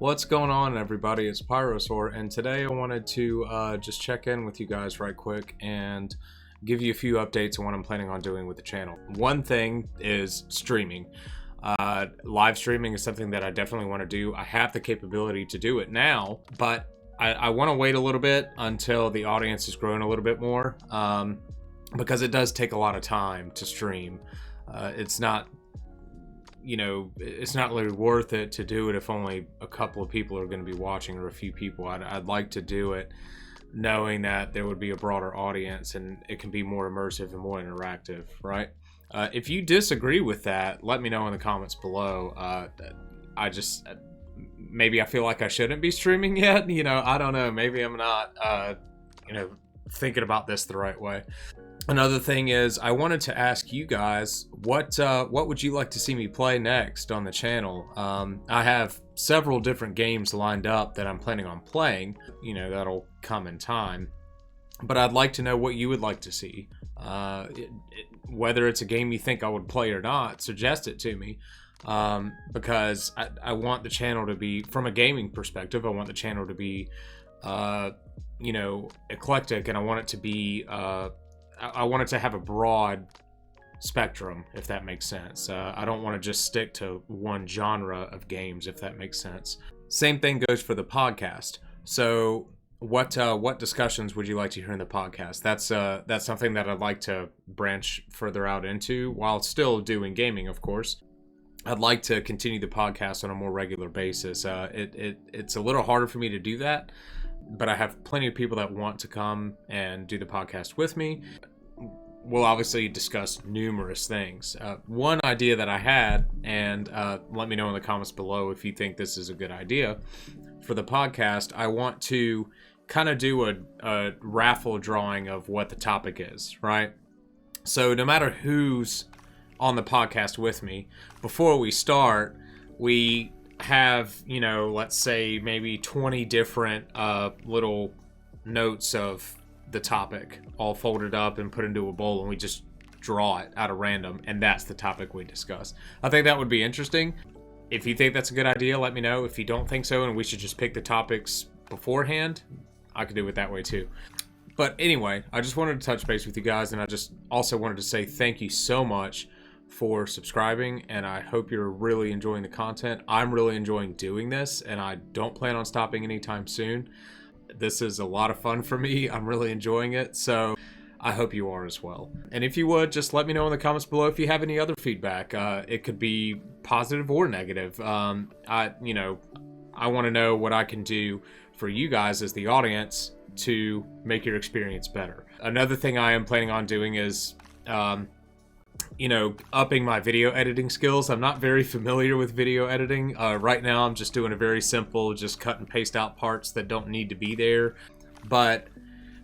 What's going on, everybody? It's Pyrosaur, and today I wanted to just check in with you guys right quick and give you a few updates on what I'm planning on doing with the channel. One thing is streaming. Live streaming is something that I definitely want to do. I have the capability to do it now, but I want to wait a little bit until the audience is growing a little bit more, because it does take a lot of time to stream. It's not really worth it to do it if only a couple of people are going to be watching, or a few people. I'd like to do it knowing that there would be a broader audience and it can be more immersive and more interactive, right? If you disagree with that, let me know in the comments below. Maybe I feel like I shouldn't be streaming yet. I don't know. Maybe I'm not, thinking about this the right way. Another thing is, I wanted to ask you guys, what would you like to see me play next on the channel? I have several different games lined up that I'm planning on playing. That'll come in time. But I'd like to know what you would like to see. Whether it's a game you think I would play or not, suggest it to me. Because I want the channel to be, from a gaming perspective, I want the channel to be, eclectic, and I want it to be, I want it to have a broad spectrum, if that makes sense. I don't want to just stick to one genre of games, if that makes sense. Same thing goes for the podcast. So what discussions would you like to hear in the podcast? That's something that I'd like to branch further out into, while still doing gaming, of course. I'd like to continue the podcast on a more regular basis. It's a little harder for me to do that, but I have plenty of people that want to come and do the podcast with me. We'll obviously discuss numerous things. One idea that I had, and let me know in the comments below if you think this is a good idea for the podcast, I want to kind of do a raffle drawing of what the topic is, right? So no matter who's on the podcast with me, before we start, we have, let's say maybe 20 different little notes of the topic all folded up and put into a bowl, and we just draw it out of random, and that's the topic we discuss. I think that would be interesting. If you think that's a good idea, let me know. If you don't think so and we should just pick the topics beforehand, I could do it that way too. But anyway, I just wanted to touch base with you guys, and I just also wanted to say thank you so much for subscribing, and I hope you're really enjoying the content. I'm really enjoying doing this, and I don't plan on stopping anytime soon. This is a lot of fun for me. I'm really enjoying it, so I hope you are as well. And if you would, just let me know in the comments below if you have any other feedback. It could be positive or negative. I want to know what I can do for you guys as the audience to make your experience better. Another thing I am planning on doing is upping my video editing skills. I'm not very familiar with video editing. Right now I'm just doing a very simple, just cut and paste out parts that don't need to be there. But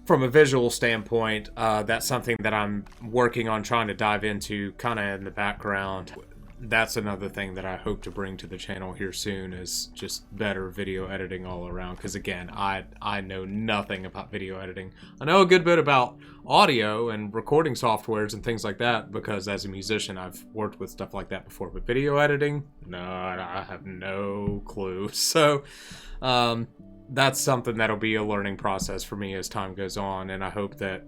from a visual standpoint, that's something that I'm working on trying to dive into kind of in the background. That's another thing that I hope to bring to the channel here soon, is just better video editing all around. Because again, I know nothing about video editing. I know a good bit about audio and recording softwares and things like that, because as a musician I've worked with stuff like that before. But video editing, no, I have no clue. So that's something that'll be a learning process for me as time goes on, and I hope that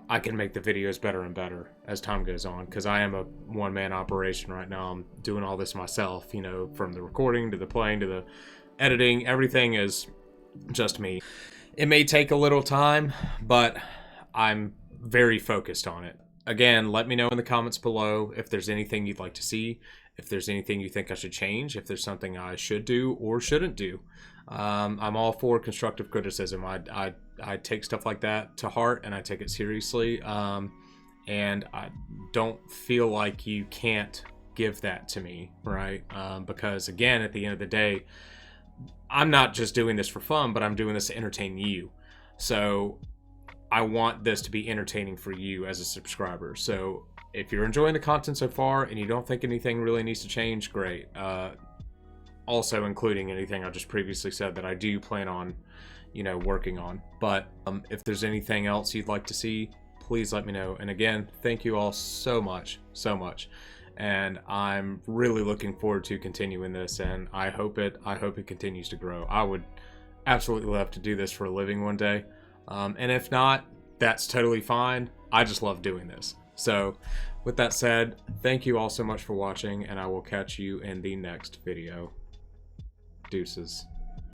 I can make the videos better and better as time goes on, because I am a one-man operation right now. I'm doing all this myself, from the recording to the playing to the editing. Everything is just me. It may take a little time, but I'm very focused on it. Again, let me know in the comments below if there's anything you'd like to see, if there's anything you think I should change, if there's something I should do or shouldn't do. I'm all for constructive criticism. I take stuff like that to heart, and I take it seriously. And I don't feel like you can't give that to me, right? Because again, at the end of the day, I'm not just doing this for fun, but I'm doing this to entertain you. So I want this to be entertaining for you as a subscriber. So if you're enjoying the content so far and you don't think anything really needs to change, great. Also including anything I just previously said that I do plan on, working on. But if there's anything else you'd like to see, please let me know. And again, thank you all so much. and I'm really looking forward to continuing this, and I hope it continues to grow. I would absolutely love to do this for a living one day, and if not, that's totally fine. I just love doing this. So with that said, thank you all so much for watching, and I will catch you in the next video. Deuces.